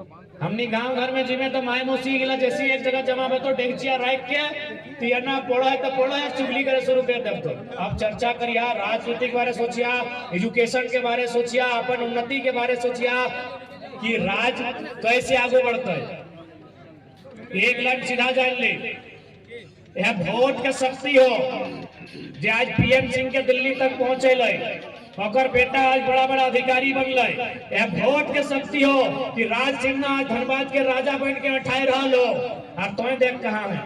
हमनी गांव घर में जिमे तो माय मौसी गिला जैसी एक जगह जमा में तो डेगचिया राख के तियना पोड़ा है तो पोड़ा है चुगली करे शुरू कर दे। तो अब चर्चा करिया राजनीति के बारे सोचिया, एजुकेशन के बारे सोचिया, अपन उन्नति के बारे सोचिया कि राज कैसे आगे बढ़ता है। एक लाइन सीधा जान ले, यह वोट के शक्ति हो जे आज पीएम सिंह के दिल्ली तक पहुंचे और बेटा आज बड़ा बड़ा अधिकारी बनल। यह वोट के शक्ति हो कि राज सिंह आज धनबाद के राजा बन के अठाए रहा लो। और तुम्हें देख कहा है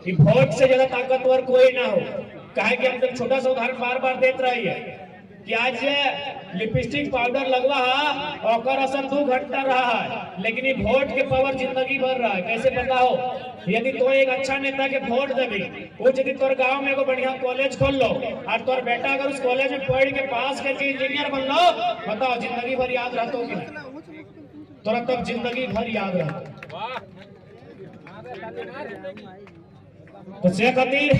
कि वोट से ज्यादा ताकतवर कोई ना हो। कहे कि हम तो छोटा सा उदाहरण बार बार देते रही है कि आज लिपस्टिक पाउडर लगवा और असर 2 घंटा रहा है, लेकिन ये वोट के पावर जिंदगी भर रहा है। कैसे पता हो? यदि तो एक अच्छा नेता के वोट देवी, वो यदि तोर गांव में एगो बढ़िया कॉलेज खोल लो और तोर बेटा अगर उस कॉलेज में पढ़ के पास करके इंजीनियर बन लो, बताओ जिंदगी भर याद रहता हो कि तोरा तब जिंदगी भर याद रहता। तो से खातिर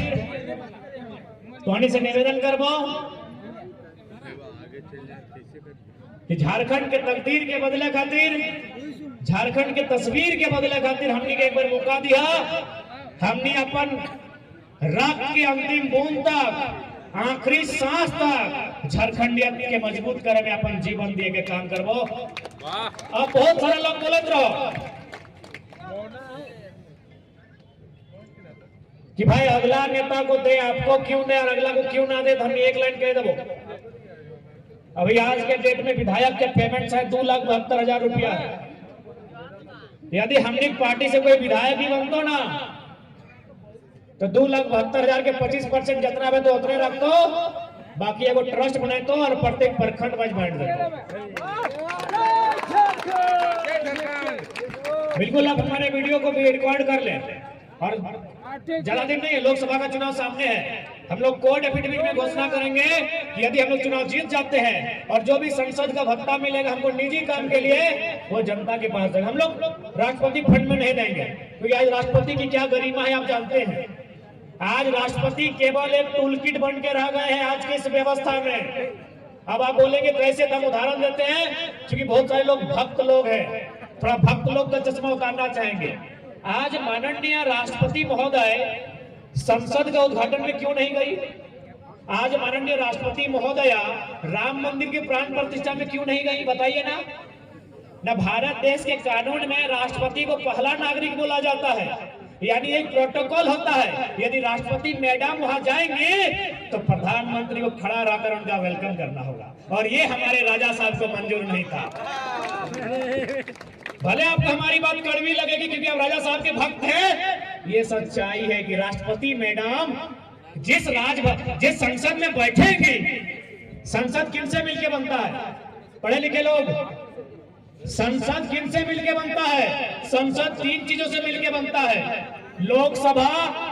तोहनी से निवेदन करबो कि झारखंड के तकदीर के बदले खातिर, झारखंड के तस्वीर के बदले खातिर हमनी के एक बार मौका दिया। हमनी अपन रक्त के अंतिम बूंद तक, आखिरी सांस तक झारखंडियत के मजबूत करे में अपन जीवन दिए के काम करबो। अब बहुत सारे लोग बोलत रहो कि भाई अगला नेता को दे, आपको क्यों दे और अगला को क्यों ना दे। हम एक लाइन कह देबो, अभी आज के डेट में विधायक के पेमेंट शायद 2,72,000 रुपया है। यदि हमने पार्टी से कोई विधायक ही बनतो ना तो 2,72,000 के 25% जितना भी तो उतने रख दो, बाकी एगो ट्रस्ट बनाए तो और प्रत्येक प्रखंड वाइज बांट दो। बिल्कुल आप हमारे वीडियो को भी रिकॉर्ड कर ले। और ज्यादा दिन नहीं है, लोकसभा का चुनाव सामने है। हम लोग कोर्ट एफिडेविट में घोषणा करेंगे कि यदि हम लोग चुनाव जीत जाते हैं और जो भी संसद का भत्ता मिलेगा हमको निजी काम के लिए, वो जनता के पास देंगे। हम लोग राष्ट्रपति फंड में नहीं देंगे, क्योंकि आज राष्ट्रपति की क्या गरिमा है आप जानते हैं। आज राष्ट्रपति केवल एक टूल किट बन के रह गए हैं आज की इस व्यवस्था में। अब आप बोलेंगे कैसे? हम उदाहरण देते हैं, क्योंकि बहुत सारे लोग भक्त लोग हैं, थोड़ा भक्त लोग का चश्मा उतारना चाहेंगे। आज माननीय राष्ट्रपति महोदय संसद का उद्घाटन में क्यों नहीं गई? आज माननीय राष्ट्रपति महोदया राम मंदिर के प्राण प्रतिष्ठा में क्यों नहीं गई? बताइए ना। न भारत देश के कानून में राष्ट्रपति को पहला नागरिक बोला जाता है, यानी एक प्रोटोकॉल होता है। यदि राष्ट्रपति मैडम वहां जाएंगे तो प्रधानमंत्री को खड़ा रहकर उनका वेलकम करना होगा, और ये हमारे राजा साहब को मंजूर नहीं था। भले आपको हमारी बात कड़वी लगेगी क्योंकि आप राजा साहब के भक्त हैं, ये सच्चाई है कि राष्ट्रपति मैडम जिस संसद में बैठेंगे, संसद किनसे मिलके बनता है? पढ़े लिखे लोग, संसद किनसे मिलके बनता है? संसद 3 चीजों से मिलके बनता है, लोकसभा,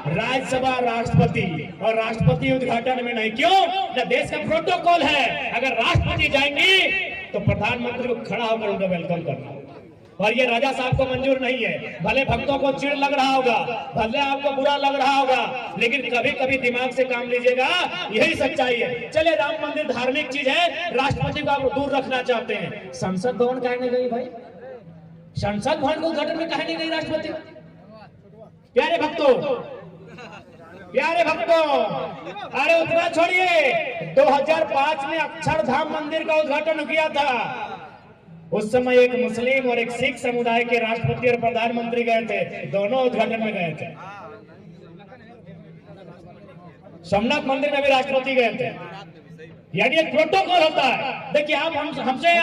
राज्यसभा, राष्ट्रपति। और राष्ट्रपति उद्घाटन में नहीं, क्यों? ना देश का प्रोटोकॉल है, अगर राष्ट्रपति जाएंगे तो प्रधानमंत्री को खड़ा होकर उनका वेलकम करना होगा, और ये राजा साहब को मंजूर नहीं है। भले भक्तों को चिढ़ लग रहा होगा, भले आपको बुरा लग रहा होगा, लेकिन कभी कभी दिमाग से काम लीजिएगा, यही सच्चाई है। चले राम मंदिर धार्मिक चीज है, राष्ट्रपति को आप दूर रखना चाहते हैं, संसद भवन काहे नहीं गई भाई? संसद भवन को उद्घाटन में काहे नहीं गई राष्ट्रपति? प्यारे भक्तों, प्यारे भक्तों, अरे उतना छोड़िए, 2005 में अक्षरधाम मंदिर का उद्घाटन किया था। उस समय एक मुस्लिम और एक सिख समुदाय के राष्ट्रपति और प्रधानमंत्री गए थे, दोनों उद्घाटन में गए थे। सोमनाथ मंदिर में भी राष्ट्रपति गए थे, यानी एक प्रोटोकॉल होता है। देखिए आप हमसे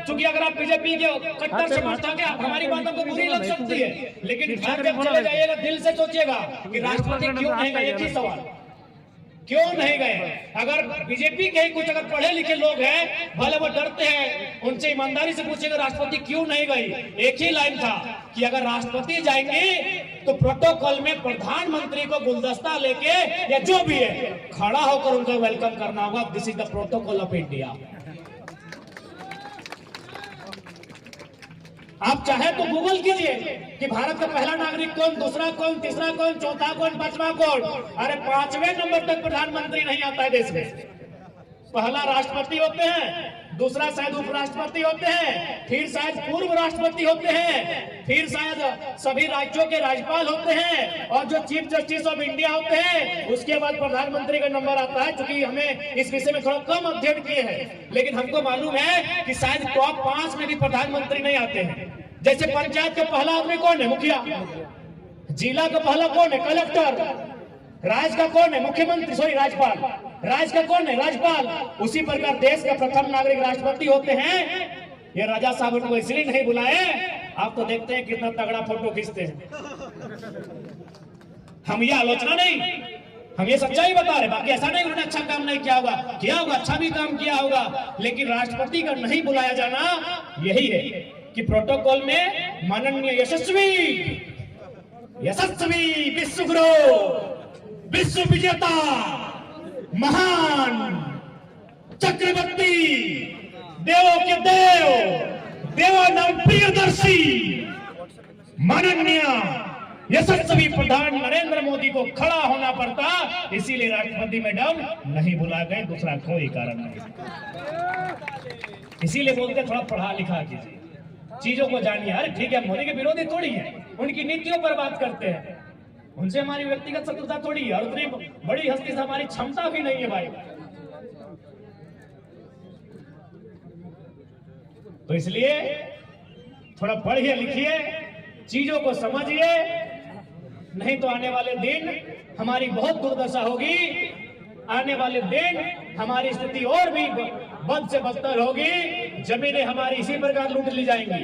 चूंकि अगर आप बीजेपी के कट्टर समर्थक हैं, आप हमारी बातों को बुरी लग सकती है, लेकिन घर जब चले जाइएगा दिल से सोचिएगा कि राष्ट्रपति क्यों नहीं गए। एक ही सवाल, क्यों नहीं गए? अगर बीजेपी के ही कुछ अगर पढ़े लिखे लोग हैं, भले वो डरते हैं, उनसे ईमानदारी से पूछेगा राष्ट्रपति क्यों नहीं गई। एक ही लाइन था कि अगर राष्ट्रपति जाएंगे तो प्रोटोकॉल में प्रधानमंत्री को गुलदस्ता लेके या जो भी है खड़ा होकर उनका वेलकम करना होगा। This is the protocol of India. आप चाहे तो गूगल कीजिए कि भारत का पहला नागरिक कौन, दूसरा कौन, तीसरा कौन, चौथा कौन, पांचवा कौन। अरे 5वें नंबर तक प्रधानमंत्री नहीं आता है देश में। पहला राष्ट्रपति होते हैं, दूसरा शायद उपराष्ट्रपति होते हैं, फिर शायद पूर्व राष्ट्रपति होते हैं, फिर शायद सभी राज्यों के राज्यपाल होते हैं, और जो चीफ जस्टिस ऑफ इंडिया होते हैं उसके बाद प्रधानमंत्री का नंबर आता है। क्योंकि हमें इस विषय में थोड़ा कम अध्ययन किए हैं, लेकिन हमको मालूम है कि शायद टॉप 5 में भी प्रधानमंत्री नहीं आते हैं। जैसे पंचायत का पहला आदमी कौन है? मुखिया। जिला का पहला कौन है? कलेक्टर। राज्य का कौन है? मुख्यमंत्री, सॉरी राज्यपाल। राज्य का कौन है? राज्यपाल। उसी प्रकार देश का प्रथम नागरिक राष्ट्रपति होते हैं। ये राजा साहब उनको इसलिए नहीं बुलाए, आप तो देखते हैं कितना तगड़ा फोटो खींचते हैं। हम ये आलोचना नहीं, हम ये सच्चाई बता रहे। बाकी ऐसा नहीं उन्होंने अच्छा काम नहीं किया होगा, किया होगा, अच्छा भी काम किया होगा, लेकिन राष्ट्रपति का नहीं बुलाया जाना यही है कि प्रोटोकॉल में माननीय यशस्वी विश्वगुरु, विश्व विजेता, महान, चक्रवर्ती, देवों के देव, देवानाम प्रियदर्शी, माननीय यशस्वी प्रधान नरेंद्र मोदी को खड़ा होना पड़ता, इसीलिए राष्ट्रपति मैडम नहीं बुला गए, दूसरा कोई कारण नहीं। इसीलिए बोलते थोड़ा पढ़ा लिखा कीजिए, चीजों को जानिए। अरे ठीक है, मोदी के विरोधी थोड़ी है, उनकी नीतियों पर बात करते हैं, उनसे हमारी व्यक्तिगत शत्रुता थोड़ी है, और उतनी बड़ी हस्ती से हमारी क्षमता भी नहीं है भाई। तो इसलिए थोड़ा पढ़िए लिखिए, चीजों को समझिए, नहीं तो आने वाले दिन हमारी बहुत दुर्दशा होगी। आने वाले दिन हमारी स्थिति और भी बद से बदतर होगी, जमीनें हमारी इसी प्रकार लूट ली जाएंगी।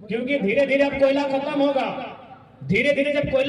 क्योंकि धीरे धीरे अब कोयला खत्म होगा, धीरे धीरे जब कोयला